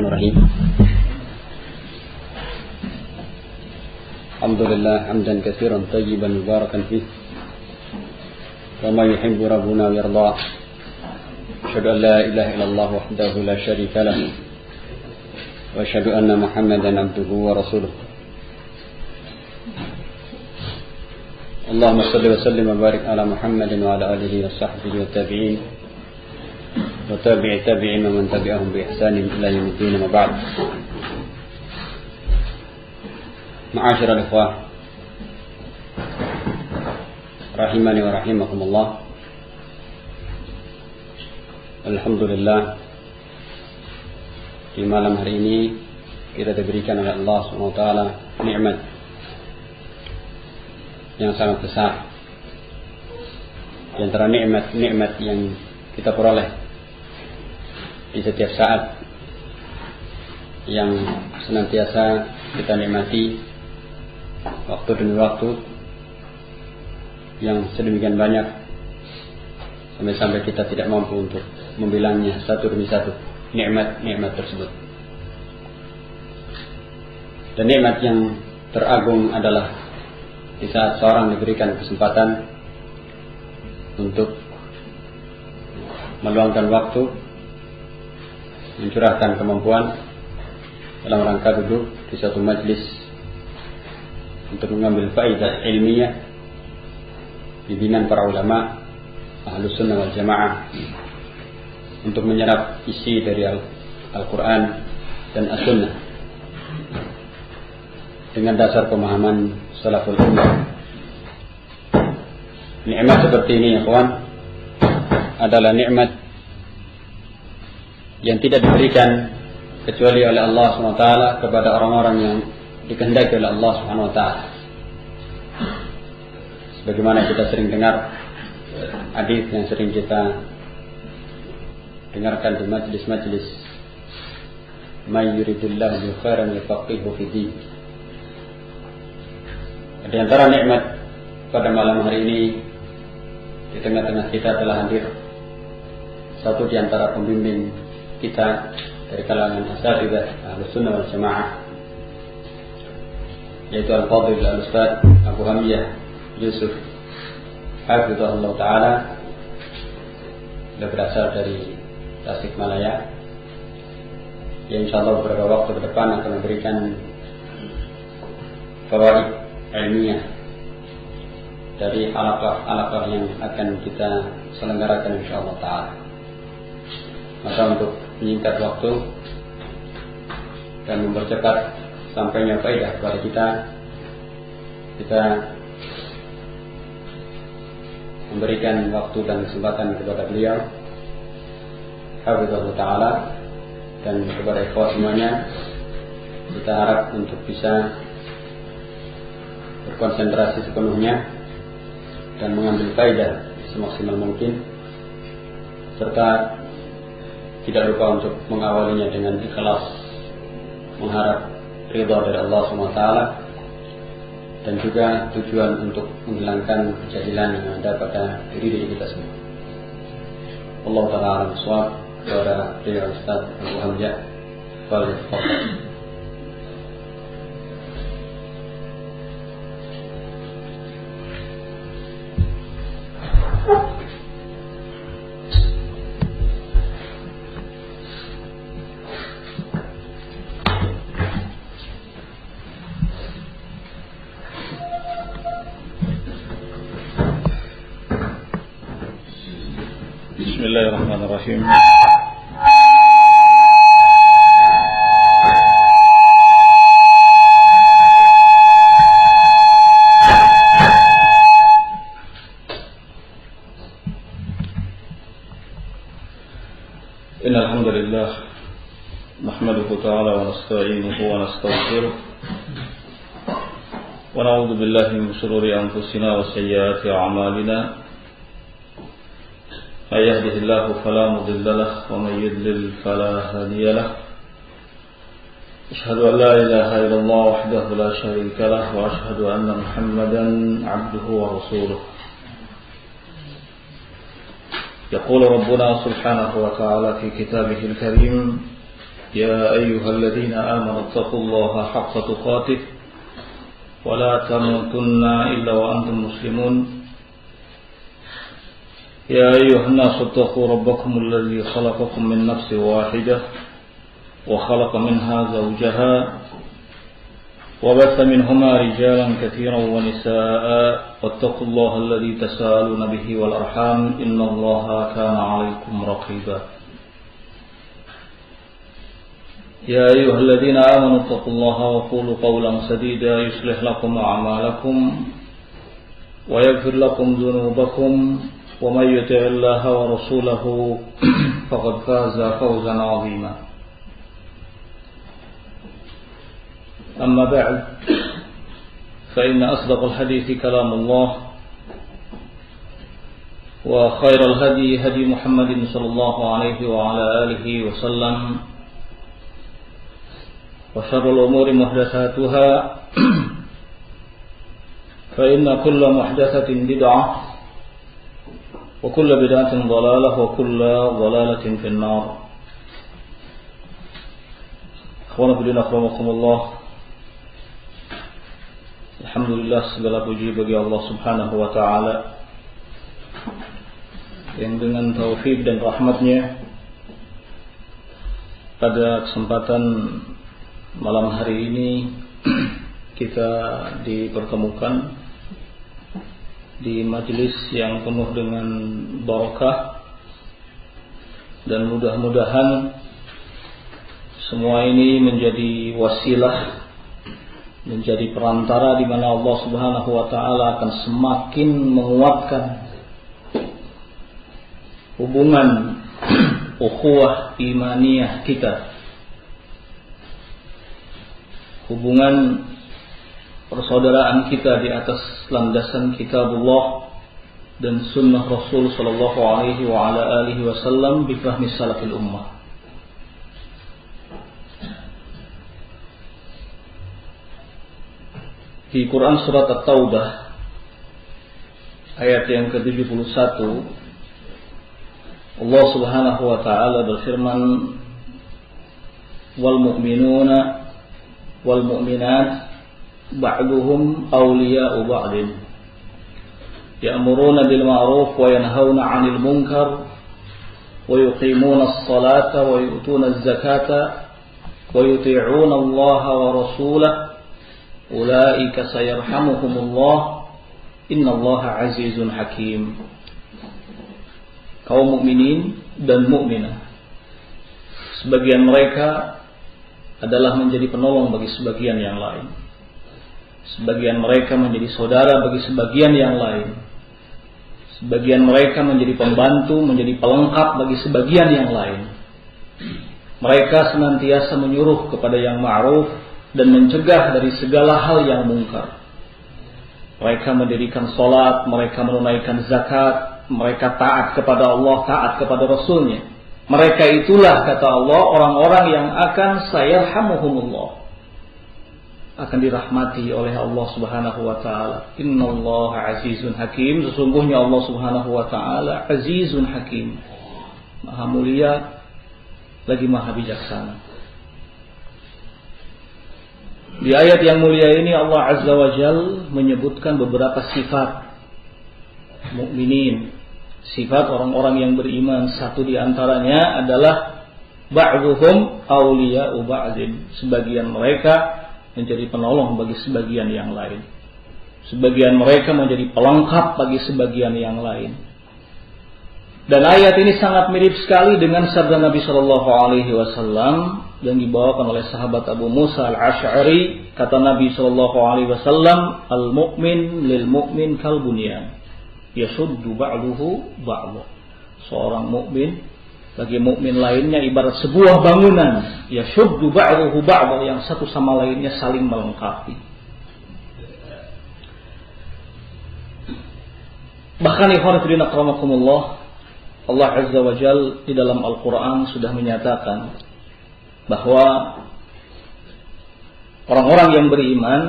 Bismillahirrahmanirrahim. Alhamdulillah hamdan katsiran tayyiban mubarakan fih. Kama yuhibbu rabbuna wa yarda. Asyhadu an la ilaha illallah wahdahu la syarika lah. Wa asyhadu anna Muhammadan abduhu wa rasuluh. Allahumma shalli wa sallim wa barik ala Muhammadin wa ala alihi wa sahbihi wa tabi'in. وتابع تابعين ومن تبعهم بإحسان إلى يوم الدين وما بعد. معاشر الإخوة rahimani wa rahimakumullah. Alhamdulillah, di malam hari ini kita diberikan oleh Allah SWT nikmat yang sangat besar. Di antara nikmat yang kita peroleh di setiap saat yang senantiasa kita nikmati waktu demi waktu yang sedemikian banyak sampai kita tidak mampu untuk membilangnya satu demi satu nikmat tersebut. Dan nikmat yang teragung adalah di saat seorang diberikan kesempatan untuk meluangkan waktu, mencurahkan kemampuan dalam rangka duduk di suatu majlis untuk mengambil faedah ilmiah bimbingan para ulama Ahlus Sunnah wal Jamaah, untuk menyerap isi dari Al-Quran dan As-Sunnah dengan dasar pemahaman salaful ummah. Nikmat seperti ini ya kawan adalah nikmat yang tidak diberikan kecuali oleh Allah SWT kepada orang-orang yang dikehendaki oleh Allah SWT. Sebagaimana kita sering dengar hadis yang sering kita dengarkan di majlis-majlis, may yuridillahu bihi khairan yufaqihu fid din. Di antara nikmat pada malam hari ini, di tengah-tengah kita telah hadir satu di antara pembimbing kita dari kalangan asatidzah Ahlus Sunnah wal Jamaah, yaitu Al-Fadhil Al-Ustaz Abu Hamiyah Yusuf Hafizahullah Ta'ala. Dia berasal dari Tasikmalaya, yang insyaallah beberapa waktu ke depan akan memberikan fawaid ilmiah dari alaqah yang akan kita selenggarakan insyaallah Ta'ala. Maka untuk menyingkat waktu dan mempercepat sampainya faedah kepada kita memberikan waktu dan kesempatan kepada beliau Hafizahullah Ta'ala, dan kepada ikhwah semuanya kita harap untuk bisa berkonsentrasi sepenuhnya dan mengambil faedah semaksimal mungkin, serta tidak lupa untuk mengawalinya dengan ikhlas, mengharap ridha dari Allah SWT, dan juga tujuan untuk menghilangkan kejahilan yang ada pada diri kita semua. Allah Ta'ala alam shawab. Kepada beliau Ustaz Abu Hamzah, fadhil. Bismillahirrahmanirrahim. Innal hamdalillah nahmaduhu ta'ala wa nasta'inuhu wa nastaghfiruh wa na'udzu billahi min shururi anfusina wa sayyiati a'malina. من يهده الله فلا مضل له ومن يضلل فلا هادي له. أشهد أن لا إله إلا الله وحده لا شريك له وأشهد أن محمدا عبده ورسوله. يقول ربنا سبحانه وتعالى في كتابه الكريم يا أيها الذين آمنوا اتقوا الله حق تقاته ولا تموتن إلا وأنتم مسلمون يا أيها الناس اتقوا ربكم الذي خلقكم من نفس واحدة وخلق منها زوجها وبث منهما رجالا كثيرا ونساء واتقوا الله الذي تساءلون به والأرحام إن الله كان عليكم رقيبا يا أيها الذين آمنوا اتقوا الله وقولوا قولا سديدا يصلح لكم أعمالكم ويغفر لكم ذنوبكم ومن يطع الله ورسوله فقد فاز فوزا عظيما أما بعد فإن أصدق الحديث كلام الله وخير الهدي هدي محمد صلى الله عليه وعلى آله وسلم وشر الأمور محدثاتها فإن كل محدثة بدعة وكل بدعة ضلالة وكل ضلالة في النار. Akhwana fillah akramakumullah. Alhamdulillah, segala puji bagi Allah Subhanahu wa taala yang dengan taufik dan rahmatnya pada kesempatan malam hari ini kita dipertemukan di majelis yang penuh dengan barakah, dan mudah-mudahan semua ini menjadi wasilah, menjadi perantara di mana Allah Subhanahu wa taala akan semakin menguatkan hubungan ukhuwah imaniyah kita, hubungan persaudaraan kita di atas landasan kitabullah dan sunnah Rasul sallallahu alaihi wa ala alihi wasallam bi fahmi salafil ummah. Di Quran surat At-Taubah ayat yang ke-71 Allah Subhanahu wa taala berfirman, wal mu'minuna wal mu'minat ba'duhum awliya'u ba'din ya'muruna bil ma'ruf wa yanhauna 'anil munkar wa yuqimuna as-salata wa yu'tuna az-zakata wa yuti'una Allah wa rasulahu ulaika sayarhamuhumullah innallaha 'azizun hakim. Kaum mukminin dan mukminah, sebagian mereka adalah menjadi penolong bagi sebagian yang lain. Sebagian mereka menjadi saudara bagi sebagian yang lain. Sebagian mereka menjadi pembantu, menjadi pelengkap bagi sebagian yang lain. Mereka senantiasa menyuruh kepada yang ma'ruf dan mencegah dari segala hal yang mungkar. Mereka mendirikan salat, mereka menunaikan zakat, mereka taat kepada Allah, taat kepada Rasulnya. Mereka itulah, kata Allah, orang-orang yang akan sayarhamuhumullah, akan dirahmati oleh Allah Subhanahu wa taala. Innallaha azizun hakim. Sesungguhnya Allah Subhanahu wa taala azizun hakim, maha mulia lagi maha bijaksana. Di ayat yang mulia ini Allah Azza wa Jal menyebutkan beberapa sifat mukminin, sifat orang-orang yang beriman. Satu di antaranya adalah ba'dhuhum awliya'u ba'din. Sebagian mereka menjadi penolong bagi sebagian yang lain. Sebagian mereka menjadi pelengkap bagi sebagian yang lain. Dan ayat ini sangat mirip sekali dengan sabda Nabi sallallahu alaihi wasallam yang dibawakan oleh sahabat Abu Musa Al-Asy'ari. Kata Nabi sallallahu alaihi wasallam, al-mu'min lil mu'min kal bunyan yashuddu ba'duhu ba'dhu. Seorang mukmin bagi mukmin lainnya ibarat sebuah bangunan, yashuddu ba'duhu ba'dhu, yang satu sama lainnya saling melengkapi. Bahkan ikhwan fillah akramakumullah, Allah Azza wa Jal di dalam Al-Quran sudah menyatakan bahwa orang-orang yang beriman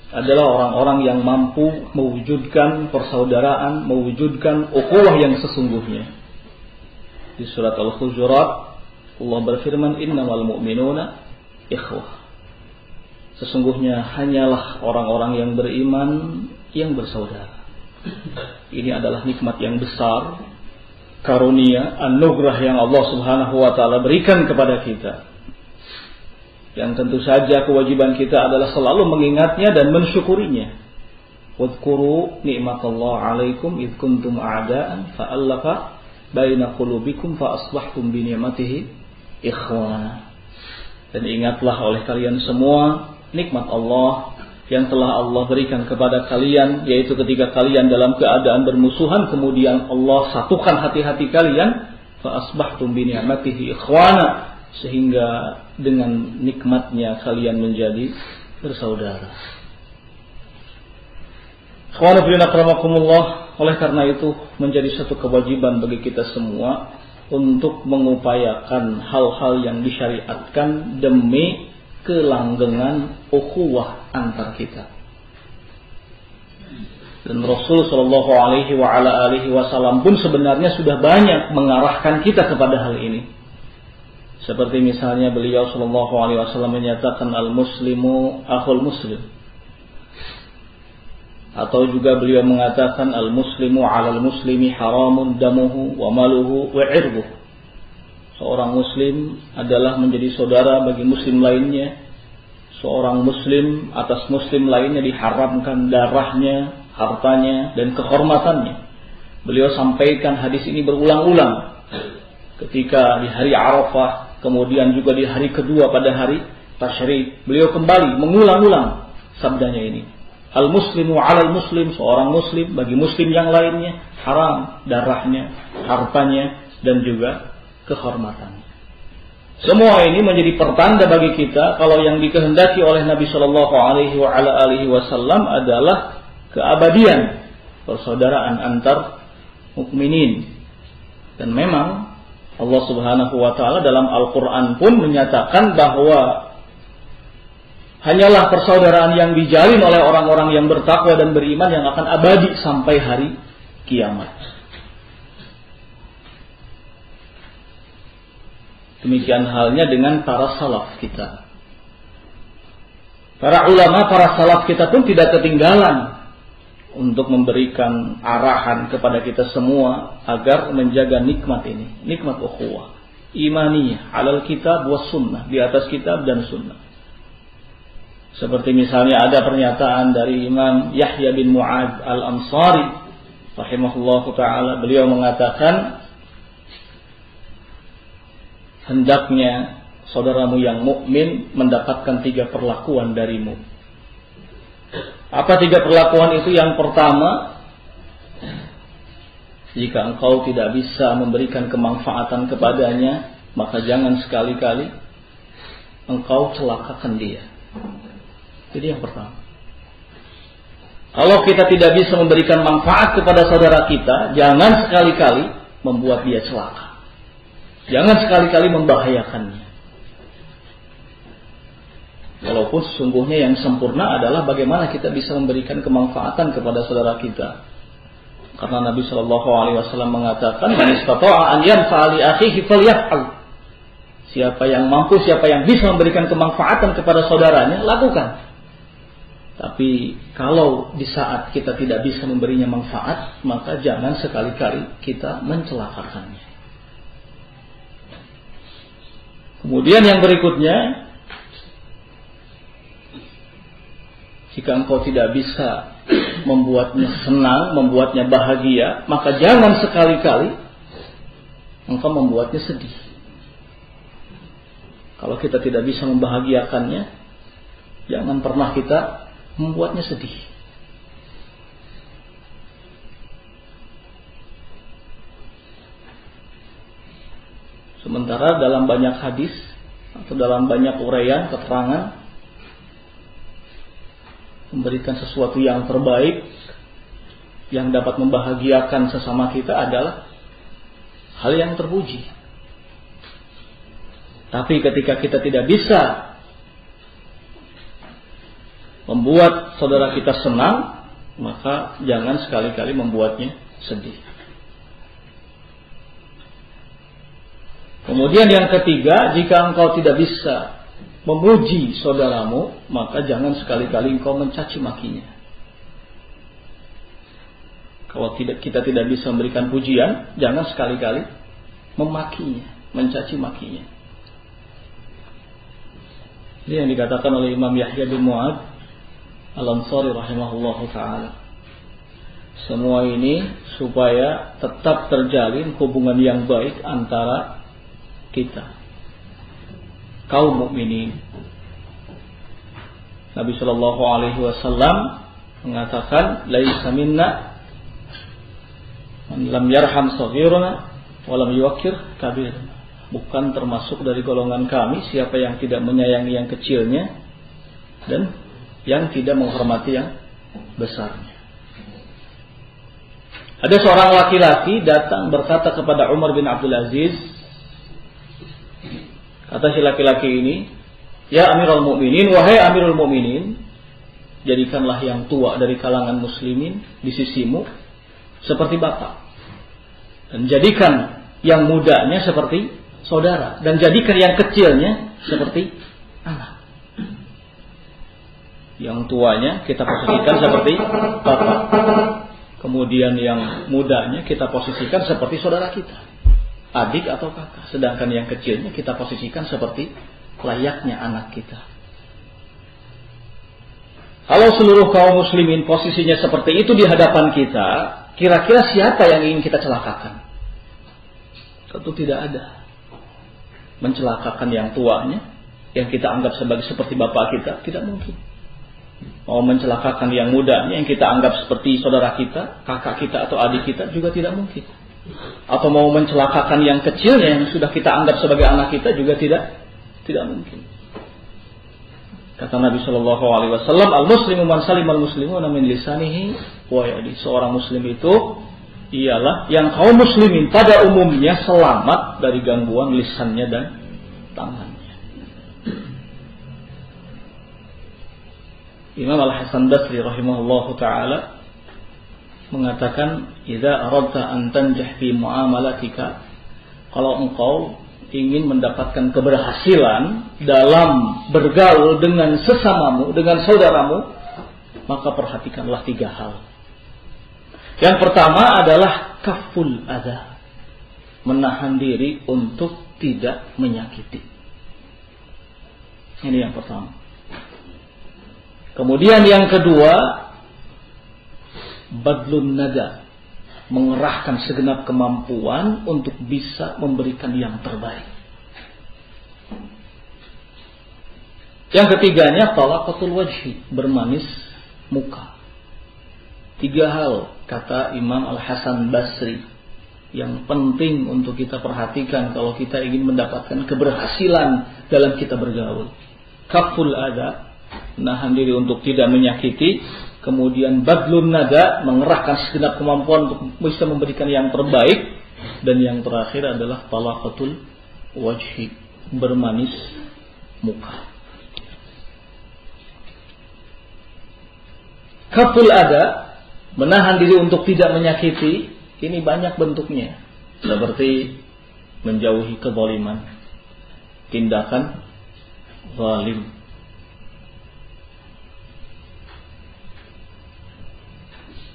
adalah orang-orang yang mampu mewujudkan persaudaraan, mewujudkan ukhuwah yang sesungguhnya. Di surat Al-Hujurat Allah berfirman, innamal mu'minuna ikhwah. Sesungguhnya hanyalah orang-orang yang beriman yang bersaudara. Ini adalah nikmat yang besar, karunia, anugerah yang Allah Subhanahu wa taala berikan kepada kita. Yang tentu saja kewajiban kita adalah selalu mengingatnya dan mensyukurinya. Wadhkuru ni'matallahi 'alaikum id kuntum a'da'an fa'alafa baina qulubikum fa asbahtum bi ni'matihi ikhwana. Dan ingatlah oleh kalian semua nikmat Allah yang telah Allah berikan kepada kalian, yaitu ketika kalian dalam keadaan bermusuhan kemudian Allah satukan hati-hati kalian, fa asbahtum bi ni'matihi ikhwana, sehingga dengan nikmatnya kalian menjadi bersaudara. Ikhwana fillah akramakumullah, oleh karena itu menjadi satu kewajiban bagi kita semua untuk mengupayakan hal-hal yang disyariatkan demi kelanggengan ukhuwah antar kita. Dan Rasul sallallahu alaihi wasallam pun sebenarnya sudah banyak mengarahkan kita kepada hal ini. Seperti misalnya beliau sallallahu alaihi wasallam menyatakan al-muslimu akhul muslim. Atau juga beliau mengatakan al-muslimu 'alal muslimi haramun damuhu wa maluhu wa 'irduhu. Seorang muslim adalah menjadi saudara bagi muslim lainnya. Seorang muslim atas muslim lainnya diharamkan darahnya, hartanya, dan kehormatannya. Beliau sampaikan hadis ini berulang-ulang ketika di hari Arafah, kemudian juga di hari kedua pada hari Tasyrik. Beliau kembali mengulang-ulang sabdanya ini. Al-muslimu 'alal muslim, seorang muslim bagi muslim yang lainnya haram darahnya, hartanya, dan juga kehormatannya. Semua ini menjadi pertanda bagi kita kalau yang dikehendaki oleh Nabi Shallallahu Alaihi Wasallam adalah keabadian persaudaraan antar mukminin. Dan memang Allah Subhanahu Wa Taala dalam Al-Quran pun menyatakan bahwa hanyalah persaudaraan yang dijalin oleh orang-orang yang bertakwa dan beriman yang akan abadi sampai hari kiamat. Demikian halnya dengan para salaf kita. Para ulama, para salaf kita pun tidak ketinggalan untuk memberikan arahan kepada kita semua agar menjaga nikmat ini, nikmat ukhuwah imaniyah alal kitab was sunnah, di atas kitab dan sunnah. Seperti misalnya ada pernyataan dari Imam Yahya bin Mu'adz al-Ansari rahimahullahu ta'ala, beliau mengatakan, hendaknya saudaramu yang mukmin mendapatkan 3 perlakuan darimu. Apa 3 perlakuan itu? Yang pertama, jika engkau tidak bisa memberikan kemanfaatan kepadanya, maka jangan sekali-kali engkau celakakan dia. Jadi yang pertama, kalau kita tidak bisa memberikan manfaat kepada saudara kita, jangan sekali-kali membuat dia celaka. Jangan sekali-kali membahayakannya. Walaupun sesungguhnya yang sempurna adalah bagaimana kita bisa memberikan kemanfaatan kepada saudara kita. Karena Nabi Shallallahu Alaihi Wasallam mengatakan, "Man istata'a an yanfa'a li akhihi falyaf'al." Siapa yang mampu, siapa yang bisa memberikan kemanfaatan kepada saudaranya, lakukan. Tapi kalau di saat kita tidak bisa memberinya manfaat, maka jangan sekali-kali kita mencelakakannya. Kemudian yang berikutnya, jika engkau tidak bisa membuatnya senang, membuatnya bahagia, maka jangan sekali-kali engkau membuatnya sedih. Kalau kita tidak bisa membahagiakannya, jangan pernah kita membuatnya sedih. Sementara dalam banyak hadis atau dalam banyak uraian, keterangan, memberikan sesuatu yang terbaik yang dapat membahagiakan sesama kita adalah hal yang terpuji. Tapi ketika kita tidak bisa membuat saudara kita senang, maka jangan sekali-kali membuatnya sedih. Kemudian yang ketiga, jika engkau tidak bisa memuji saudaramu, maka jangan sekali-kali engkau mencaci makinya. Kalau kita tidak bisa memberikan pujian, jangan sekali-kali memakinya, mencaci makinya. Ini yang dikatakan oleh Imam Yahya bin Mu'ad Al-Ansari rahimahullahu ta'ala. Semua ini supaya tetap terjalin hubungan yang baik antara kita, kaum mukminin. Nabi sallallahu alaihi wasallam mengatakan, "Laisa minna man lam yarham saghirana wa lam yuwaqqir kabirana." Bukan termasuk dari golongan kami siapa yang tidak menyayangi yang kecilnya dan yang tidak menghormati yang besarnya. Ada seorang laki-laki datang berkata kepada Umar bin Abdul Aziz, kata si laki-laki ini, "Ya Amirul Mukminin, wahai Amirul Mukminin, jadikanlah yang tua dari kalangan muslimin di sisimu seperti bapak, dan jadikan yang mudanya seperti saudara, dan jadikan yang kecilnya seperti anak." Yang tuanya kita posisikan seperti bapak, kemudian yang mudanya kita posisikan seperti saudara kita, adik atau kakak. Sedangkan yang kecilnya kita posisikan seperti layaknya anak kita. Kalau seluruh kaum muslimin posisinya seperti itu di hadapan kita, kira-kira siapa yang ingin kita celakakan? Tentu tidak ada. Mencelakakan yang tuanya, yang kita anggap seperti bapak kita, tidak mungkin. Mau mencelakakan yang mudanya, yang kita anggap seperti saudara kita, kakak kita atau adik kita, juga tidak mungkin. Atau mau mencelakakan yang kecilnya yang sudah kita anggap sebagai anak kita, juga tidak mungkin. Kata Nabi Shallallahu Alaihi Wasallam, "Al-Muslimu man salim al-muslimuna min lisanihi wa yadihi." Seorang Muslim itu ialah yang kaum muslimin pada umumnya selamat dari gangguan lisannya dan tangannya. Imam Al-Hasan Basri rahimahullahu ta'ala mengatakan, "Idza aradta an tanjah fi muamalatika," kalau engkau ingin mendapatkan keberhasilan dalam bergaul dengan sesamamu, dengan saudaramu, maka perhatikanlah 3 hal. Yang pertama adalah kaful adza, menahan diri untuk tidak menyakiti. Ini yang pertama. Kemudian yang kedua, badlun nada, mengerahkan segenap kemampuan untuk bisa memberikan yang terbaik. Yang ketiganya, talaqatul wajhi, bermanis muka. 3 hal, kata Imam Al-Hasan Basri, yang penting untuk kita perhatikan kalau kita ingin mendapatkan keberhasilan dalam kita bergaul. Kaful adza, menahan diri untuk tidak menyakiti. Kemudian badlun nada, mengerahkan segenap kemampuan untuk bisa memberikan yang terbaik. Dan yang terakhir adalah talaqatul wajhi, bermanis muka. Kaful adza, menahan diri untuk tidak menyakiti, ini banyak bentuknya. Seperti menjauhi kezaliman, tindakan zalim.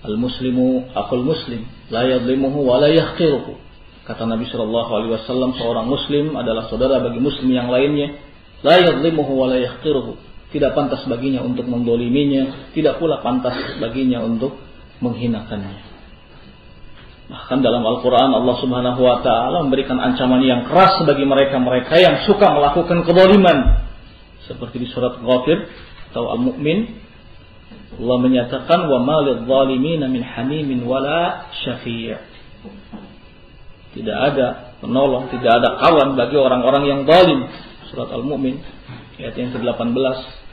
Al-muslimu akhul muslim, la yadlimuhu wa la yahqiruhu. Kata Nabi sallallahu alaihi wasallam, seorang muslim adalah saudara bagi muslim yang lainnya. La yadlimuhu wa la yahqiruhu. Tidak pantas baginya untuk mendoliminya, tidak pula pantas baginya untuk menghinakannya. Bahkan dalam Al-Quran Allah Subhanahu wa ta'ala memberikan ancaman yang keras bagi mereka-mereka yang suka melakukan kezaliman. Seperti di surat Ghafir atau Al-Mu'min, Allah menyatakan, "Wa ma lidh-dhalimina min hamimin wala syafi'." Tidak ada penolong, tidak ada kawan bagi orang-orang yang zalim. Surat Al-Mu'min ayat yang ke-18.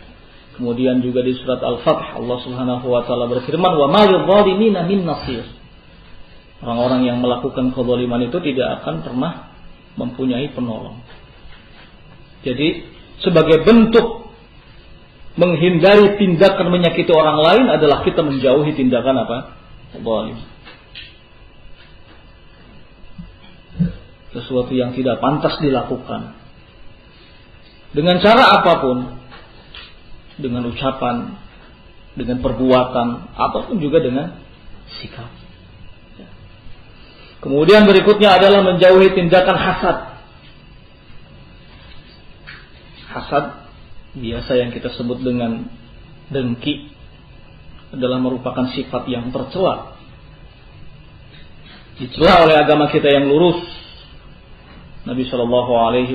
Kemudian juga di surat Al-Fath Allah Subhanahu wa taala berfirman, "Wa ma lidh-dhalimina min nasir." Orang-orang yang melakukan kezaliman itu tidak akan pernah mempunyai penolong. Jadi sebagai bentuk menghindari tindakan menyakiti orang lain adalah kita menjauhi tindakan apa? Zalim. sesuatu yang tidak pantas dilakukan. Dengan cara apapun, dengan ucapan, dengan perbuatan, ataupun juga dengan sikap. Kemudian berikutnya adalah menjauhi tindakan hasad. Hasad, biasa yang kita sebut dengan dengki, adalah merupakan sifat yang tercela. Dicela oleh agama kita yang lurus. Nabi sallallahu alaihi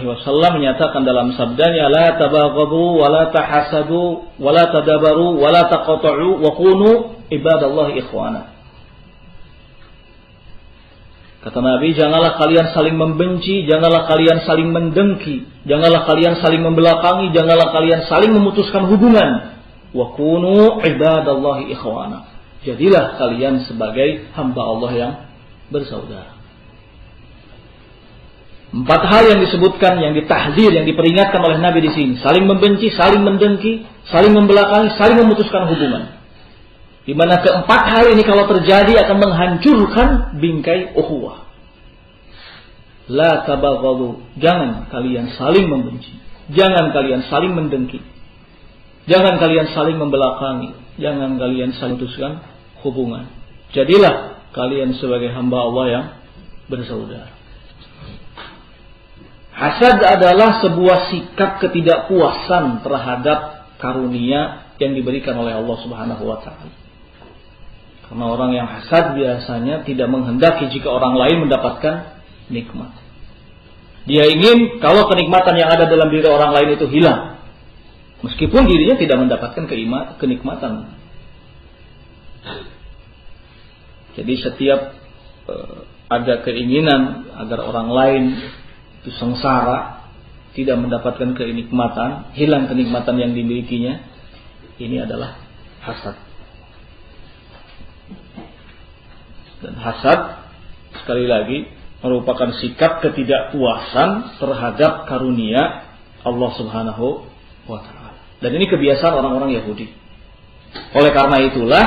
wasallam menyatakan dalam sabdanya, la tabaghadu wa la tahasadu wa la tadabaru wa la taqata'u wa kunu ibadallahi ikhwana. Kata Nabi, janganlah kalian saling membenci, janganlah kalian saling mendengki, janganlah kalian saling membelakangi, janganlah kalian saling memutuskan hubungan. Wa kunu ibadallahi ikhwana. Jadilah kalian sebagai hamba Allah yang bersaudara. 4 hal yang disebutkan, yang ditahdzir, yang diperingatkan oleh Nabi di sini. Saling membenci, saling mendengki, saling membelakangi, saling memutuskan hubungan. Di mana keempat hal ini kalau terjadi akan menghancurkan bingkai ukhuwah. La tabaghadu, jangan kalian saling membenci, jangan kalian saling mendengki, jangan kalian saling membelakangi, jangan kalian saling memutuskan hubungan. Jadilah kalian sebagai hamba Allah yang bersaudara. Hasad adalah sebuah sikap ketidakpuasan terhadap karunia yang diberikan oleh Allah Subhanahu wa taala. Karena orang yang hasad biasanya tidak menghendaki jika orang lain mendapatkan nikmat. Dia ingin kalau kenikmatan yang ada dalam diri orang lain itu hilang, meskipun dirinya tidak mendapatkan kenikmatan. Jadi setiap ada keinginan agar orang lain itu sengsara, tidak mendapatkan kenikmatan, hilang kenikmatan yang dimilikinya, ini adalah hasad. Dan hasad, sekali lagi, merupakan sikap ketidakpuasan terhadap karunia Allah Subhanahu wa ta'ala. Dan ini kebiasaan orang-orang Yahudi. Oleh karena itulah,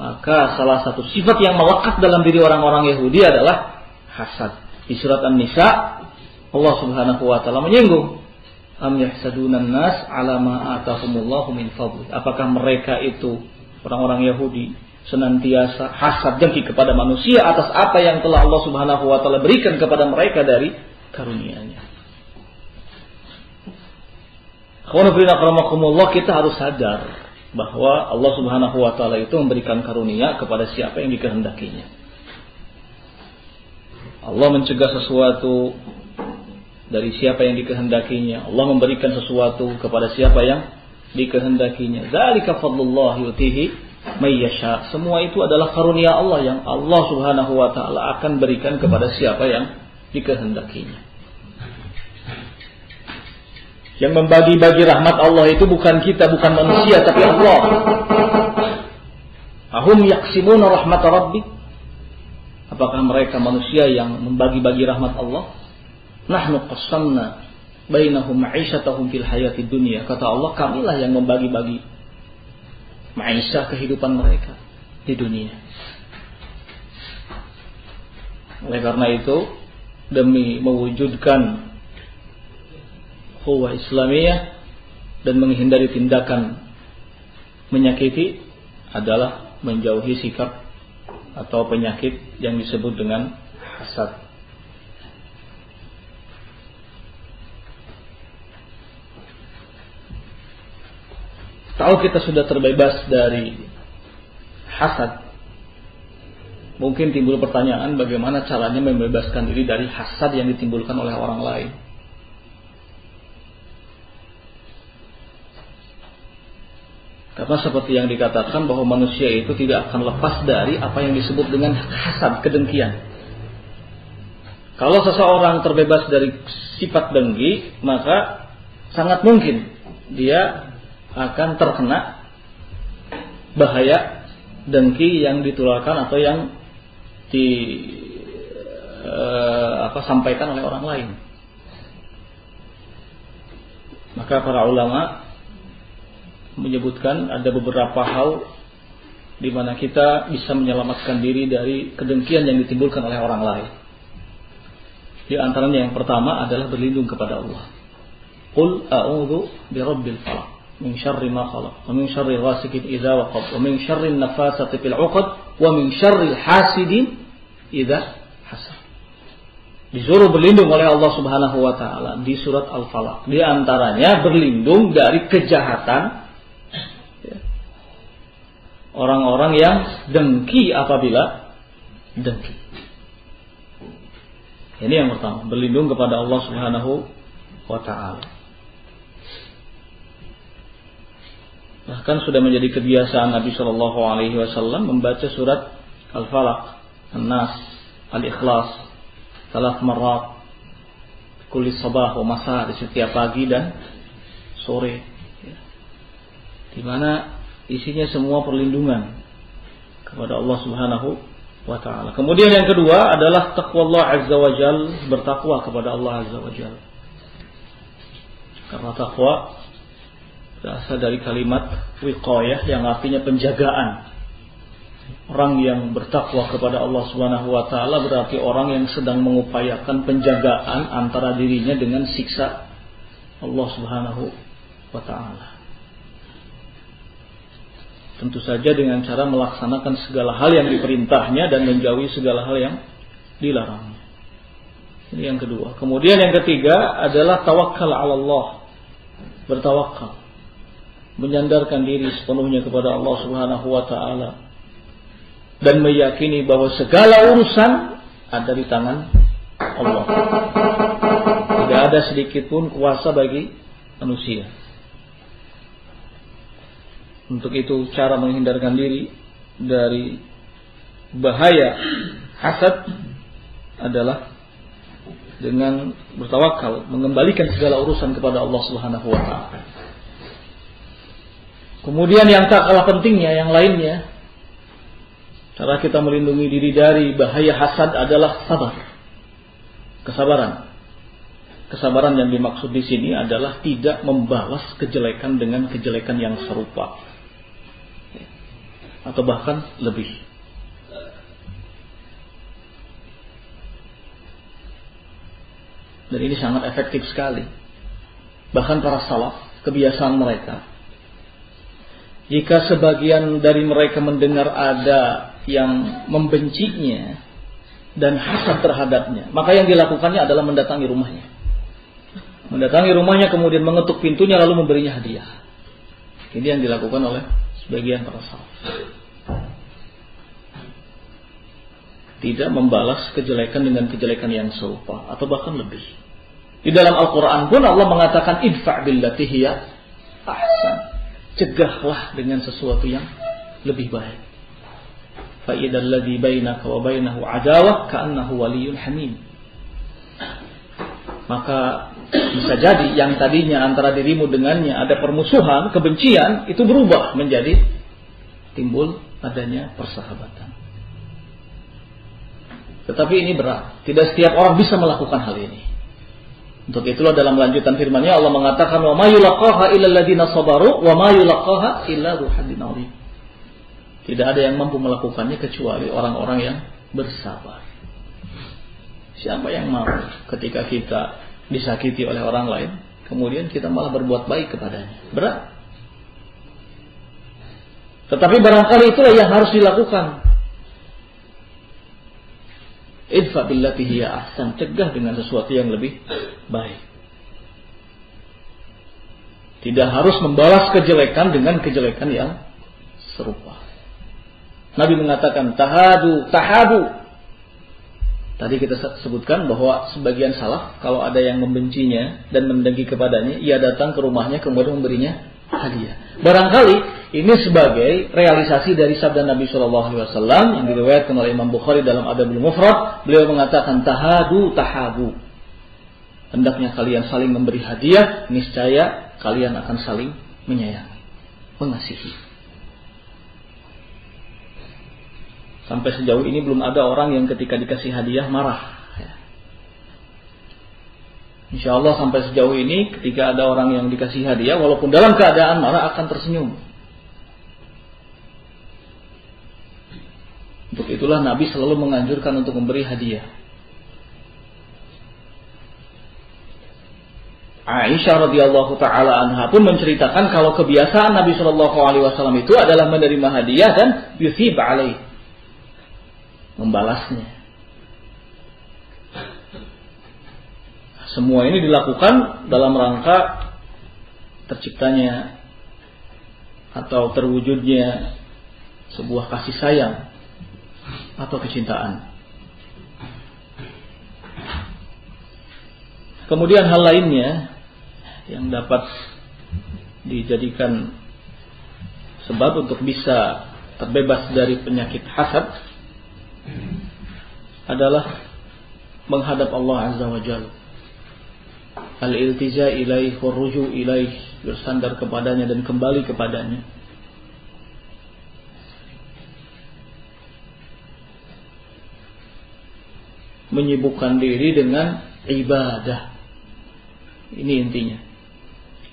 maka salah satu sifat yang melekat dalam diri orang-orang Yahudi adalah hasad. Di surat An-Nisa, Allah Subhanahu wa taala menyinggung, am yahsadunan nas ala ma atahumullahu min fadli. Apakah mereka itu orang-orang Yahudi senantiasa hasad dengki kepada manusia atas apa yang telah Allah Subhanahu wa taala berikan kepada mereka dari karunia-Nya. Kita harus sadar bahwa Allah Subhanahu wa taala itu memberikan karunia kepada siapa yang dikehendakinya. Allah mencegah sesuatu dari siapa yang dikehendakinya. Allah memberikan sesuatu kepada siapa yang dikehendakinya. Dzalika fadlullah yutihi may yasha. Semua itu adalah karunia Allah yang Allah Subhanahu wa taala akan berikan kepada siapa yang dikehendakinya. Yang membagi-bagi rahmat Allah itu bukan kita, bukan manusia, tapi Allah. Ahum yaqsimuna rahmat rabbi. Apakah mereka manusia yang membagi-bagi rahmat Allah? Nahnu qassamna bainahum ma'isyatahum fil hayatid dunya. Kata Allah, kamilah yang membagi-bagi ma'isyah kehidupan mereka di dunia. Oleh karena itu, demi mewujudkan ukhuwah Islamiyah dan menghindari tindakan menyakiti adalah menjauhi sikap atau penyakit yang disebut dengan hasad. Kalau kita sudah terbebas dari hasad, mungkin timbul pertanyaan bagaimana caranya membebaskan diri dari hasad yang ditimbulkan oleh orang lain. Karena seperti yang dikatakan bahwa manusia itu tidak akan lepas dari apa yang disebut dengan hasad, kedengkian. Kalau seseorang terbebas dari sifat dengki, maka sangat mungkin dia akan terkena bahaya dengki yang ditularkan atau yang disampaikan oleh orang lain. Maka para ulama menyebutkan ada beberapa hal di mana kita bisa menyelamatkan diri dari kedengkian yang ditimbulkan oleh orang lain. Di antaranya yang pertama adalah berlindung kepada Allah. Qul a'udzu birabbil falaq min syarri ma khalaq wa min syarri ghasikin idza waqab wa min syarri nafasati fil 'uqad wa min syarri hasidin idza hasad. Disuruh berlindung oleh Allah Subhanahu wa taala di surat Al-Falaq. Di antaranya berlindung dari kejahatan orang-orang yang dengki apabila dengki. Ini yang pertama, berlindung kepada Allah Subhanahu wa taala. Bahkan sudah menjadi kebiasaan Nabi Shallallahu alaihi wasallam membaca surat Al-Falaq, An-Nas, Al-Ikhlas 3 marrat kulli sabah wa masa, di setiap pagi dan sore. Di mana isinya semua perlindungan kepada Allah Subhanahu wa taala. Kemudian yang kedua adalah taqwallah azza wa jal, bertakwa kepada Allah azza wa jal. Karena takwa berasal dari kalimat wiqayah yang artinya penjagaan. Orang yang bertakwa kepada Allah Subhanahu wa taala berarti orang yang sedang mengupayakan penjagaan antara dirinya dengan siksa Allah Subhanahu wa taala. Tentu saja dengan cara melaksanakan segala hal yang diperintahnya dan menjauhi segala hal yang dilarangnya. Ini yang kedua. Kemudian yang ketiga adalah tawakkal 'ala Allah. Bertawakal. Menyandarkan diri sepenuhnya kepada Allah Subhanahu wa taala dan meyakini bahwa segala urusan ada di tangan Allah. Tidak ada sedikit pun kuasa bagi manusia. Untuk itu cara menghindarkan diri dari bahaya hasad adalah dengan bertawakal, mengembalikan segala urusan kepada Allah Subhanahu wa taala. Kemudian yang tak kalah pentingnya, yang lainnya, cara kita melindungi diri dari bahaya hasad adalah sabar. Kesabaran. Kesabaran yang dimaksud di sini adalah tidak membalas kejelekan dengan kejelekan yang serupa. Atau bahkan lebih. Dan ini sangat efektif sekali. Bahkan para salaf, kebiasaan mereka, jika sebagian dari mereka mendengar ada yang membencinya dan hasad terhadapnya, maka yang dilakukannya adalah mendatangi rumahnya. Mendatangi rumahnya, kemudian mengetuk pintunya lalu memberinya hadiah. Ini yang dilakukan oleh sebagian para salaf. Tidak membalas kejelekan dengan kejelekan yang serupa atau bahkan lebih. Di dalam Al-Quran pun Allah mengatakan idfa' billati hiya ahsan. Cegahlah dengan sesuatu yang lebih baik. Fa idzal ladzi bainaka wa bainahu adawah ka'annahu waliyyun hamim. Maka bisa jadi yang tadinya antara dirimu dengannya ada permusuhan, kebencian, itu berubah menjadi timbul adanya persahabatan. Tetapi ini berat. Tidak setiap orang bisa melakukan hal ini. Untuk itulah dalam lanjutan firman-Nya Allah mengatakan wa ma yulaqaha illa alladziina sabaru wa ma yulaqaha illa dzu hazzin 'adzim. Tidak ada yang mampu melakukannya kecuali orang-orang yang bersabar. Siapa yang mau ketika kita disakiti oleh orang lain, kemudian kita malah berbuat baik kepadanya? Berat. Tetapi barangkali itulah yang harus dilakukan. Idfa billati hiya ahsan, cegah dengan sesuatu yang lebih baik. Tidak harus membalas kejelekan dengan kejelekan yang serupa. Nabi mengatakan tahadu. Tadi kita sebutkan bahwa sebagian salaf kalau ada yang membencinya dan mendengki kepadanya, ia datang ke rumahnya kemudian memberinya hadiah. Barangkali ini sebagai realisasi dari sabda Nabi Shallallahu Alaihi Wasallam yang diriwayatkan oleh Imam Bukhari dalam Adabul Mufrad. Beliau mengatakan tahabu. Hendaknya kalian saling memberi hadiah, niscaya kalian akan saling menyayangi, mengasihi. Sampai sejauh ini belum ada orang yang ketika dikasih hadiah marah. Insya Allah sampai sejauh ini ketika ada orang yang dikasih hadiah, walaupun dalam keadaan marah akan tersenyum. Untuk itulah Nabi selalu menganjurkan untuk memberi hadiah. Aisyah radhiyallahu taala anha pun menceritakan kalau kebiasaan Nabi Shallallahu alaihi wasallam itu adalah menerima hadiah dan yuthib alaih, membalasnya. Semua ini dilakukan dalam rangka terciptanya atau terwujudnya sebuah kasih sayang atau kecintaan. Kemudian hal lainnya yang dapat dijadikan sebab untuk bisa terbebas dari penyakit hasad adalah menghadap Allah Azza wa Jalla. Al-iltija ilaih warruju ilaih, bersandar kepadanya dan kembali kepadanya. Menyibukkan diri dengan ibadah. Ini intinya.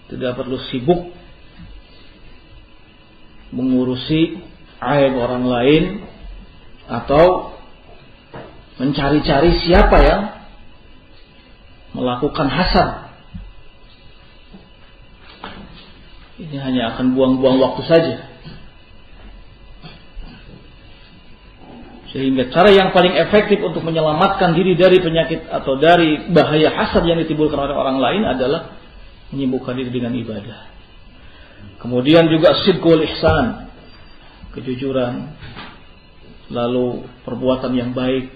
Tidak perlu sibuk mengurusi aib orang lain atau mencari-cari siapa yang melakukan hasad. Ini hanya akan buang-buang waktu saja. Sehingga cara yang paling efektif untuk menyelamatkan diri dari penyakit atau dari bahaya hasad yang ditimbulkan oleh orang lain adalah menyibukkan diri dengan ibadah. Kemudian juga sidqul ihsan, kejujuran, lalu perbuatan yang baik.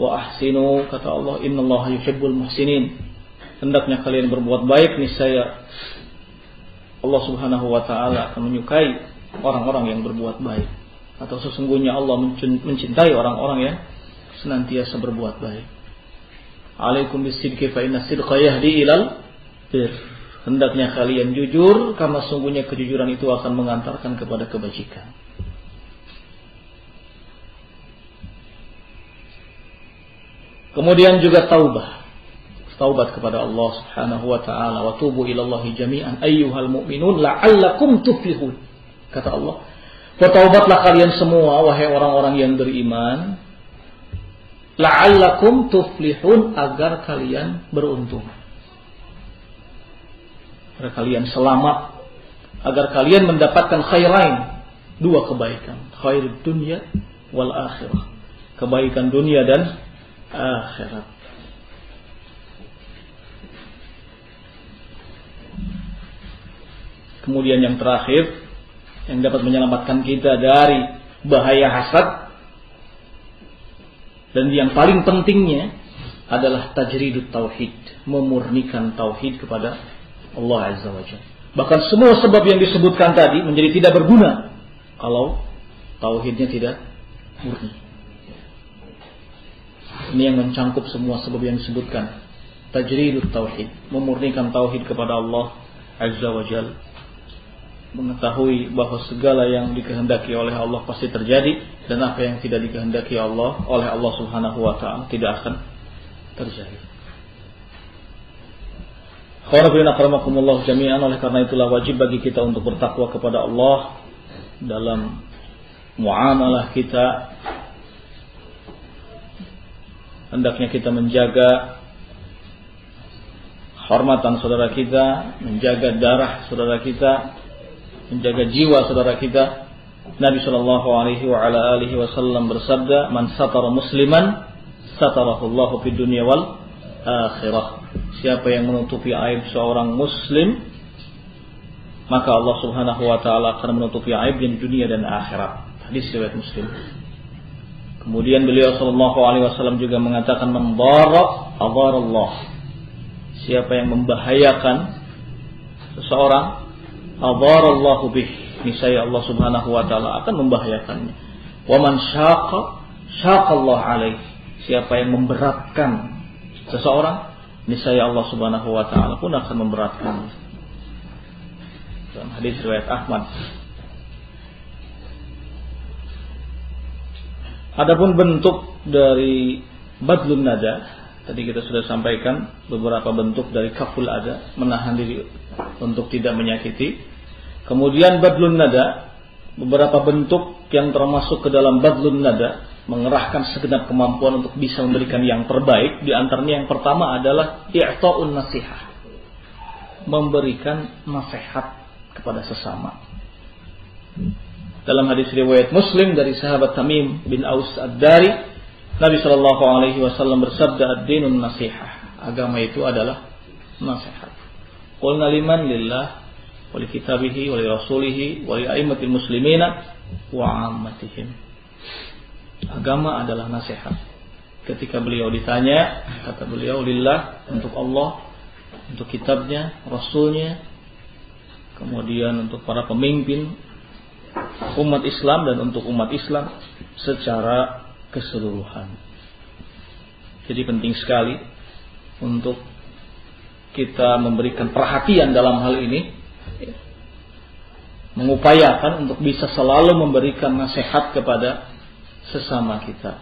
Wa ahsinu, kata Allah, innallaha yuhibbul muhsinin. Hendaknya kalian berbuat baik, niscaya Allah Subhanahu wa taala akan menyukai orang-orang yang berbuat baik. Atau sesungguhnya Allah mencintai orang-orang yang senantiasa berbuat baik. Alaikum bisidqi fa inna sidqa yahdi ilal bir. Hendaknya kalian jujur karena sungguhnya kejujuran itu akan mengantarkan kepada kebajikan. Kemudian juga taubat kepada Allah Subhanahu wa taala, wa tubu ilallahi jami'an ayyuhal mu'minun la'allakum tuflihun. Kata Allah, bertaubatlah kalian semua wahai orang-orang yang beriman, la'allakum tuflihun, agar kalian beruntung, agar kalian selamat, agar kalian mendapatkan khairain, dua kebaikan, khairud dunya wal akhirah, kebaikan dunia dan akhirat. Kemudian yang terakhir yang dapat menyelamatkan kita dari bahaya hasad dan yang paling pentingnya adalah tajridut tauhid, memurnikan tauhid kepada Allah Azza wa Jalla. Bahkan semua sebab yang disebutkan tadi menjadi tidak berguna kalau tauhidnya tidak murni. Ini yang mencangkup semua sebab yang disebutkan. Tajridut tauhid, memurnikan tauhid kepada Allah Azza wa Jalla. Mengetahui bahwa segala yang dikehendaki oleh Allah pasti terjadi, dan apa yang tidak dikehendaki Allah oleh Allah Subhanahu wa taala tidak akan terjadi. Khairuddin akramakumullah jami'an. Oleh karena itulah wajib bagi kita untuk bertakwa kepada Allah dalam muamalah kita. Hendaknya kita menjaga hormatan saudara kita, menjaga darah saudara kita, menjaga jiwa saudara kita. Nabi sallallahu alaihi wasallam bersabda, "Man satara musliman, satarahu Allahu fid dunya wal akhirah." Siapa yang menutupi aib seorang muslim, maka Allah Subhanahu wa taala akan menutupi aib di dunia dan akhirat. Hadis riwayat Muslim. Kemudian beliau sallallahu alaihi wasallam juga mengatakan, "Man dharra adharallah." Siapa yang membahayakan seseorang, adharallahu bih, niscaya Allah Subhanahu wa taala akan membahayakannya. Wa man syaqa syaqallahu alaihi. Siapa yang memberatkan seseorang, niscaya Allah Subhanahu wa taala pun akan memberatkannya. Dalam hadis riwayat Ahmad. Adapun bentuk dari badlun nada, tadi kita sudah sampaikan beberapa bentuk dari kaful ada, menahan diri untuk tidak menyakiti. Kemudian badlun nada, beberapa bentuk yang termasuk ke dalam badlun nada, mengerahkan segenap kemampuan untuk bisa memberikan yang terbaik. Di antaranya yang pertama adalah i'ta'un nasihah, memberikan nasihat kepada sesama. Dalam hadis riwayat Muslim dari sahabat Tamim bin Aus Ad-Dari, Nabi sallallahu alaihi wasallam bersabda, "Ad-dinun nasihah." Agama itu adalah nasihat. Qulna liman lillah wa li kitabihi wa li rasulihi wa li a'immatil muslimina wa 'ammatihim. Agama adalah nasihat. Ketika beliau ditanya, kata beliau, lillah, untuk Allah, untuk kitabnya, rasulnya, kemudian untuk para pemimpin umat Islam dan untuk umat Islam secara keseluruhan. Jadi penting sekali untuk kita memberikan perhatian dalam hal ini, mengupayakan untuk bisa selalu memberikan nasihat kepada sesama kita.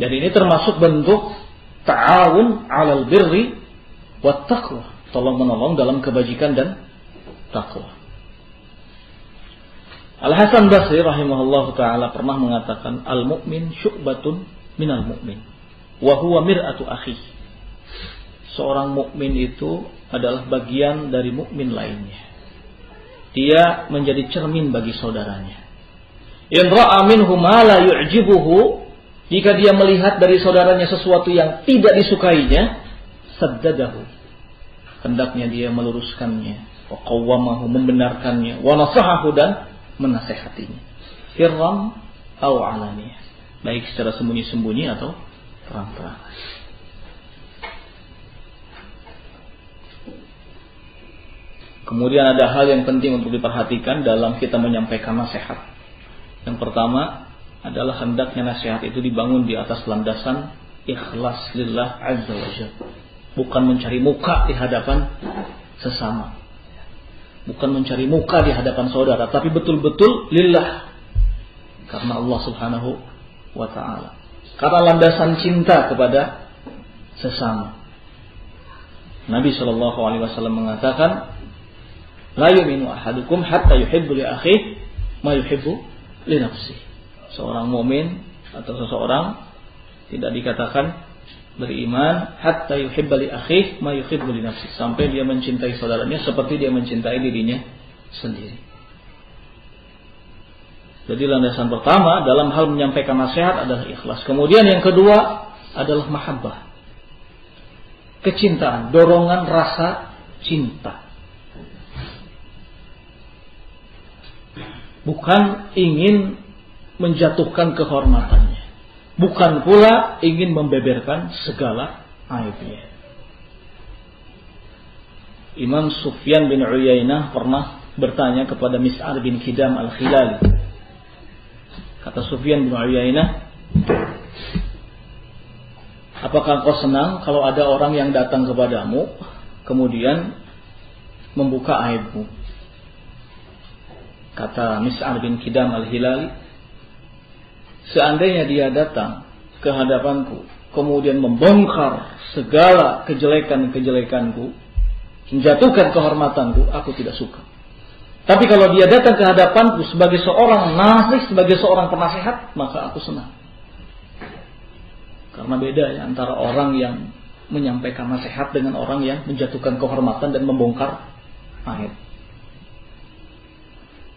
Jadi ini termasuk bentuk ta'awun 'alal birri wat taqwa, tolong-menolong dalam kebajikan dan takwa. Al-Hasan Basri rahimahullah ta'ala pernah mengatakan, al-mu'min syu'batun minal mu'min wa huwa mir'atu akhi. Seorang mukmin itu adalah bagian dari mukmin lainnya. Dia menjadi cermin bagi saudaranya. In ra'a minhu ma la yu'jibuhu, jika dia melihat dari saudaranya sesuatu yang tidak disukainya, saddadahu, hendaknya dia meluruskannya, wa qawwamahu, membenarkannya, wa nasahahu, dan menasehatinya, sirran aw alaniyah, baik secara sembunyi-sembunyi atau terang-terang. Kemudian ada hal yang penting untuk diperhatikan dalam kita menyampaikan nasihat. Yang pertama adalah hendaknya nasihat itu dibangun di atas landasan ikhlas lillah azza wa jalla, bukan mencari muka di hadapan sesama. Bukan mencari muka di hadapan saudara, tapi betul-betul lillah, karena Allah subhanahu wa ta'ala, karena landasan cinta kepada sesama. Nabi SAW mengatakan, la yu'minu ahadukum hatta yuhibbu li akhihi ma yuhibbu li nafsihi. Seorang mukmin atau seseorang tidak dikatakan beriman hatta yuhibba li akhihi ma yuhibbu li nafsihi, sampai dia mencintai saudaranya seperti dia mencintai dirinya sendiri. Jadi landasan pertama dalam hal menyampaikan nasihat adalah ikhlas. Kemudian yang kedua adalah mahabbah, kecintaan, dorongan rasa cinta. Bukan ingin menjatuhkan kehormatannya, bukan pula ingin membeberkan segala aibnya. Imam Sufyan bin Uyainah pernah bertanya kepada Mis'ar bin Kidam al-Khilali. Kata Sufyan bin Uyainah, apakah kau senang kalau ada orang yang datang kepadamu kemudian membuka aibmu? Kata Mis'ar bin Kidam al-Hilali, seandainya dia datang ke hadapanku kemudian membongkar segala kejelekan-kejelekanku, menjatuhkan kehormatanku, aku tidak suka. Tapi kalau dia datang ke hadapanku sebagai seorang nasih, sebagai seorang penasihat, maka aku senang. Karena beda ya antara orang yang menyampaikan nasihat dengan orang yang menjatuhkan kehormatan dan membongkar aib.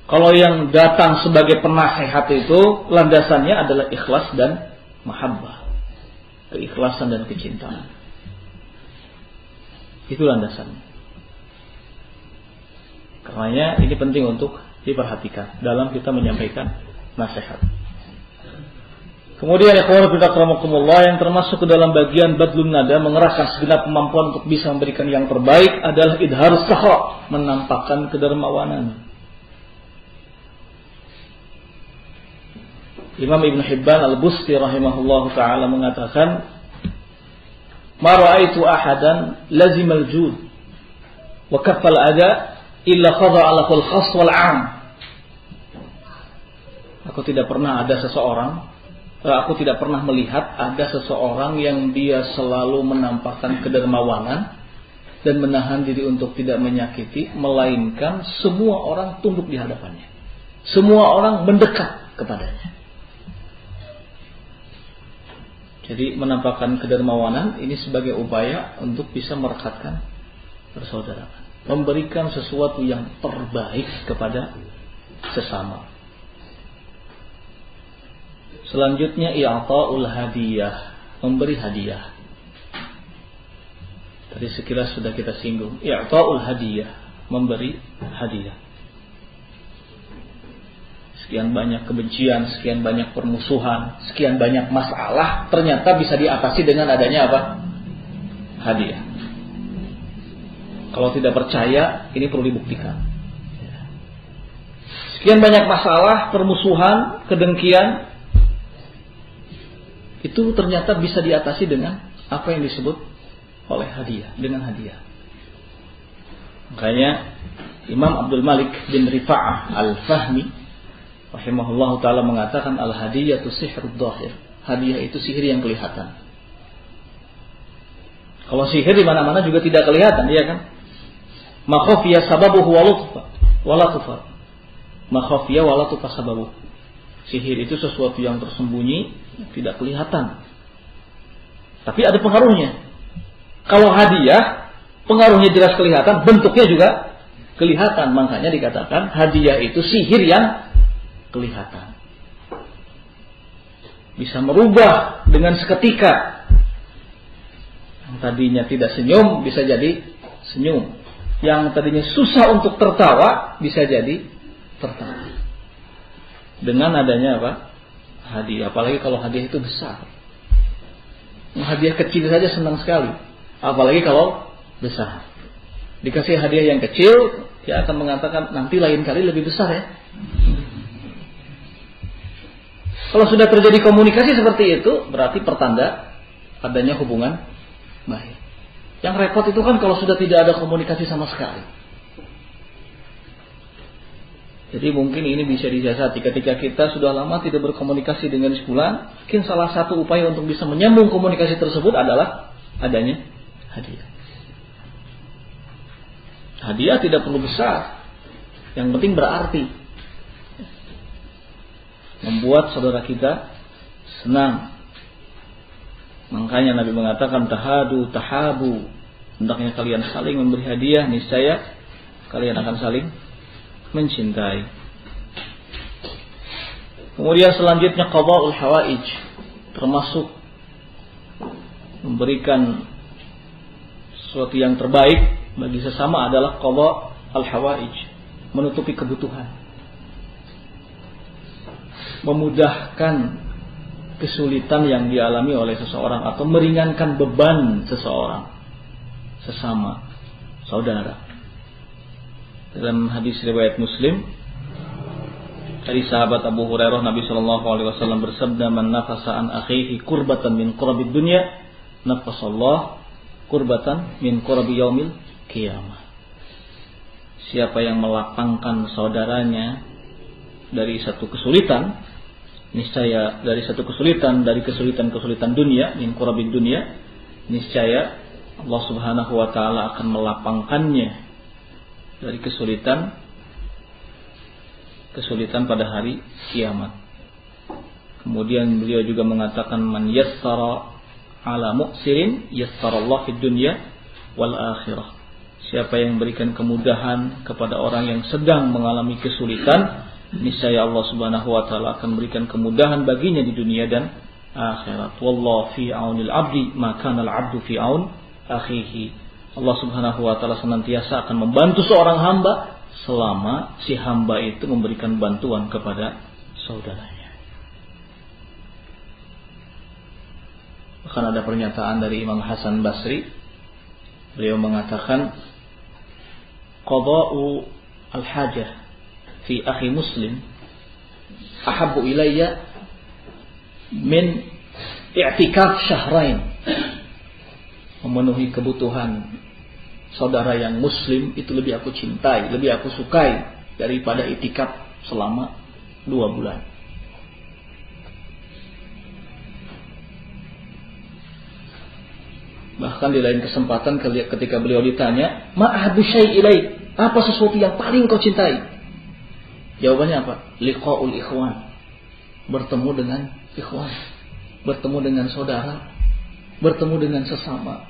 Kalau yang datang sebagai penasehat itu landasannya adalah ikhlas dan mahabbah, keikhlasan dan kecintaan. Itu landasannya. Karenanya ini penting untuk diperhatikan dalam kita menyampaikan nasihat. Kemudian ikhwan fillah rahimakumullah, yang termasuk ke dalam bagian badlun nada, mengerahkan segenap kemampuan untuk bisa memberikan yang terbaik adalah idharus sakha, menampakkan kedermawanan. Imam Ibn Hibban al-Busti rahimahullahu ta'ala mengatakan, ma ra'aitu ahadan lazimal jud wa kaffal ada illa khadha'a lahul khas wal 'am. Aku tidak pernah melihat ada seseorang yang dia selalu menampakkan kedermawanan dan menahan diri untuk tidak menyakiti, melainkan semua orang tunduk di hadapannya, semua orang mendekat kepadanya. Jadi menampakkan kedermawanan ini sebagai upaya untuk bisa merekatkan persaudaraan. Memberikan sesuatu yang terbaik kepada sesama. Selanjutnya i'ta'ul hadiyah, memberi hadiah. Tadi sekilas sudah kita singgung. I'ta'ul hadiyah, memberi hadiah. Sekian banyak kebencian, sekian banyak permusuhan, sekian banyak masalah ternyata bisa diatasi dengan adanya apa? Hadiah. Kalau tidak percaya, ini perlu dibuktikan. Sekian banyak masalah, permusuhan, kedengkian, itu ternyata bisa diatasi dengan apa yang disebut oleh hadiah, dengan hadiah. Makanya Imam Abdul Malik bin Rifa'ah Al-Fahmi rahimahullahu ta'ala mengatakan al-hadiyatu sihrud dhahir. Hadiah itu sihir yang kelihatan. Kalau sihir di mana-mana juga tidak kelihatan, iya kan? Ma khafiya sababuhu wa latufa. Ma khafiya wa latufa sababuhu. Sihir itu sesuatu yang tersembunyi, tidak kelihatan. Tapi ada pengaruhnya. Kalau hadiah, pengaruhnya jelas kelihatan, bentuknya juga kelihatan. Makanya dikatakan hadiah itu sihir yang kelihatan. Bisa merubah dengan seketika. Yang tadinya tidak senyum bisa jadi senyum. Yang tadinya susah untuk tertawa bisa jadi tertawa. Dengan adanya apa? Hadiah. Apalagi kalau hadiah itu besar. Hadiah kecil saja senang sekali. Apalagi kalau besar. Dikasih hadiah yang kecil, dia akan mengatakan nanti lain kali lebih besar ya. Kalau sudah terjadi komunikasi seperti itu, berarti pertanda adanya hubungan baik. Yang repot itu kan kalau sudah tidak ada komunikasi sama sekali. Jadi mungkin ini bisa disiasati ketika kita sudah lama tidak berkomunikasi dengan sebulan. Mungkin salah satu upaya untuk bisa menyambung komunikasi tersebut adalah adanya hadiah. Hadiah tidak perlu besar. Yang penting berarti. Membuat saudara kita senang. Makanya Nabi mengatakan tahadu, tahabu. Hendaknya kalian saling memberi hadiah, niscaya kalian akan saling mencintai. Kemudian selanjutnya qada'ul hawaij, termasuk memberikan sesuatu yang terbaik bagi sesama adalah qada'ul hawaij, menutupi kebutuhan, memudahkan kesulitan yang dialami oleh seseorang atau meringankan beban seseorang, sesama saudara. Dalam hadis riwayat Muslim dari sahabat Abu Hurairah, Nabi sallallahu alaihi wasallam bersabda, "Man nafasa an akhihi kurbatan min qurabid dunya, nafasallahu kurbatan min qurabi yaumil qiyamah." Siapa yang melapangkan saudaranya dari satu kesulitan, niscaya dari satu kesulitan, dari kesulitan-kesulitan dunia, min qurabid dunya, niscaya Allah Subhanahu wa taala akan melapangkannya dari kesulitan pada hari kiamat. Kemudian beliau juga mengatakan, man yassara ala mu'sirin yassarallahu fid dunya wal akhirah. Siapa yang memberikan kemudahan kepada orang yang sedang mengalami kesulitan, niscaya Allah Subhanahu wa taala akan memberikan kemudahan baginya di dunia dan akhirat. Wallahu fi aunil abdi ma kana al abdu fi aun akhihi. Allah Subhanahu wa taala senantiasa akan membantu seorang hamba selama si hamba itu memberikan bantuan kepada saudaranya. Bahkan ada pernyataan dari Imam Hasan Basri. Beliau mengatakan, qada'u al-hajah fi akhi muslim ahabbu ilayya min i'tikaf syahrain. Memenuhi kebutuhan saudara yang muslim itu lebih aku cintai, lebih aku sukai daripada itikaf selama 2 bulan. Bahkan di lain kesempatan ketika beliau ditanya, ma'ahabbu syai' ilaik, apa sesuatu yang paling kau cintai? Jawabannya apa? Liqa'ul ikhwan, bertemu dengan ikhwan, bertemu dengan saudara, bertemu dengan sesama.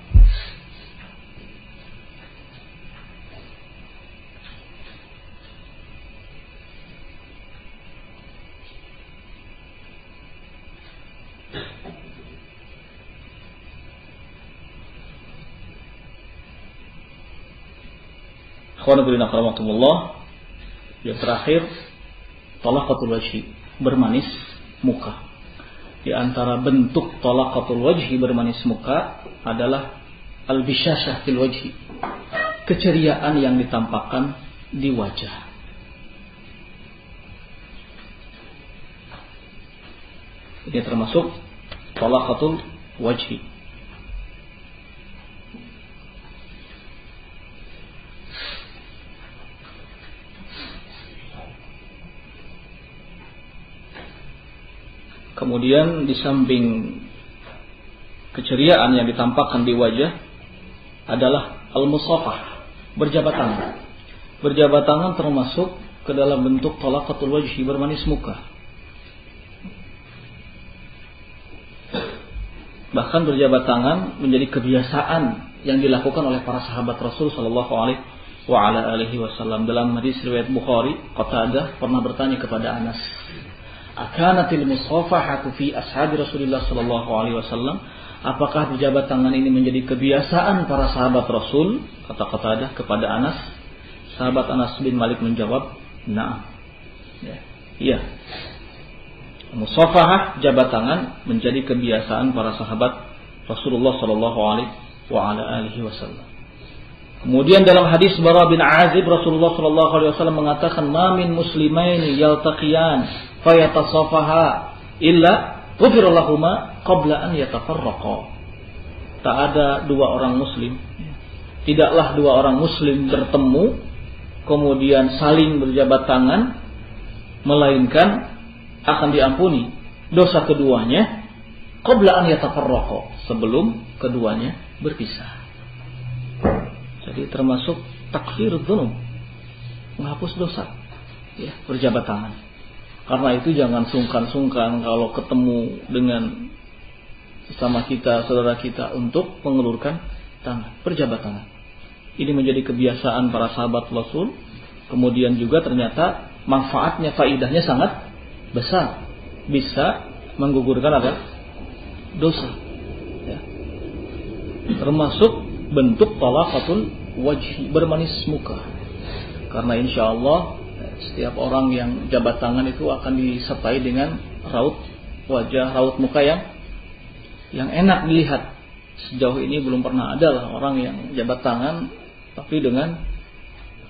Akhwanabillah rahmatullah. Yang terakhir, talaqatul wajhi, bermanis muka. Di antara bentuk talaqatul wajhi, bermanis muka, adalah al-bishasyah fil wajhi, keceriaan yang ditampakkan di wajah. Ini termasuk talaqatul wajhi. Kemudian di samping keceriaan yang ditampakkan di wajah adalah al-musafah, berjabat tangan. Berjabat tangan termasuk ke dalam bentuk talaqatul wajhi, bermanis muka. Bahkan berjabat tangan menjadi kebiasaan yang dilakukan oleh para sahabat Rasul sallallahu alaihi wasallam. Dalam hadis riwayat Bukhari, Qatadah pernah bertanya kepada Anas, "Akanatil musafahatu fi ashabi Rasulillah sallallahu alaihi wasallam?" Apakah berjabat tangan ini menjadi kebiasaan para sahabat Rasul? Kata Qatadah kepada Anas. Sahabat Anas bin Malik menjawab, "Na'am." Iya. Musafahah, jabat tangan, menjadi kebiasaan para sahabat Rasulullah sallallahu alaihi wasallam. Kemudian dalam hadis Bara bin Azib, Rasulullah sallallahu alaihi wasallam mengatakan, "Ma min muslimaini yaltaqiyan fayatasafaha illa ghufira lahuma qabla an yatafarraqa." Tak ada dua orang muslim, tidaklah dua orang muslim bertemu kemudian saling berjabat tangan, melainkan akan diampuni dosa keduanya qabla an yatafarraqa, sebelum keduanya berpisah. Jadi termasuk takfirud dzunub, menghapus dosa, ya, berjabat tangan. Karena itu jangan sungkan-sungkan kalau ketemu dengan sesama kita, saudara kita, untuk mengulurkan tangan, berjabat tangan. Ini menjadi kebiasaan para sahabat Rasul. Kemudian juga ternyata manfaatnya, faidahnya sangat besar, bisa menggugurkan apa? Dosa. Ya. Termasuk bentuk talaqatul wajhi, bermanis muka. Karena insya Allah setiap orang yang jabat tangan itu akan disertai dengan raut wajah, raut muka yang enak dilihat. Sejauh ini belum pernah ada lah orang yang jabat tangan tapi dengan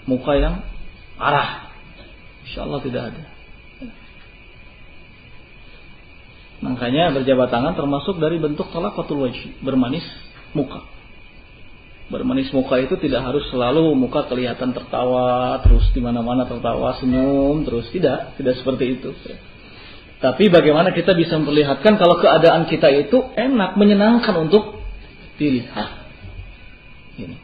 muka yang arah. Insya Allah tidak ada. Makanya berjabat tangan termasuk dari bentuk talaqatul wajhi, bermanis muka. Bermanis muka itu tidak harus selalu muka kelihatan tertawa terus, di mana-mana tertawa, senyum terus, tidak seperti itu. Tapi bagaimana kita bisa memperlihatkan kalau keadaan kita itu enak, menyenangkan untuk dilihat. Ini.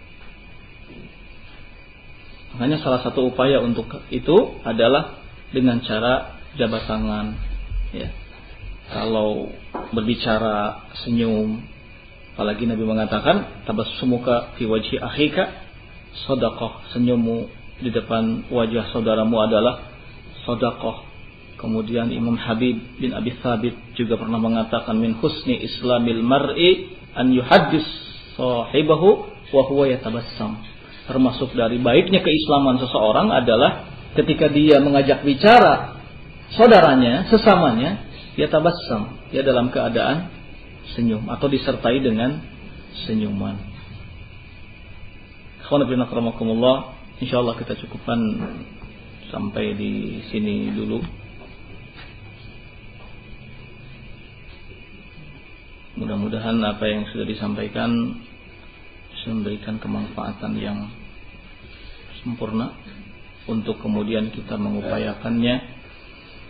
Makanya salah satu upaya untuk itu adalah dengan cara jabat tangan, ya. Kalau berbicara senyum, apalagi Nabi mengatakan tabassumuka fi wajhi akhika shadaqah, senyummu di depan wajah saudaramu adalah shadaqah. Kemudian Imam Habib bin Abi Thabit juga pernah mengatakan, min husni islamil mar'i an yuhaddis sahibahu wa huwa yatabassam. Termasuk dari baiknya keislaman seseorang adalah ketika dia mengajak bicara saudaranya, sesamanya, dia tabassam, dia dalam keadaan senyum atau disertai dengan senyuman. Khawanabillah karamakumullah, insyaallah kita cukupkan sampai di sini dulu. Mudah-mudahan apa yang sudah disampaikan bisa memberikan kemanfaatan yang sempurna untuk kemudian kita mengupayakannya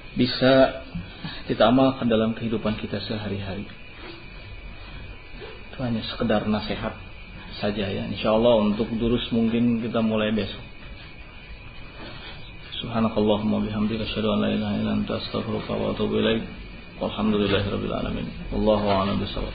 bisa kita amalkan dalam kehidupan kita sehari-hari. Itu hanya sekedar nasihat saja ya. Insyaallah untuk durus mungkin kita mulai besok. Subhanakallahumma bihamdika asyhadu an la ilaha illa anta astaghfiruka wa atubu ilaik. Walhamdulillahirabbil alamin. Wallahu a'lam bishawab.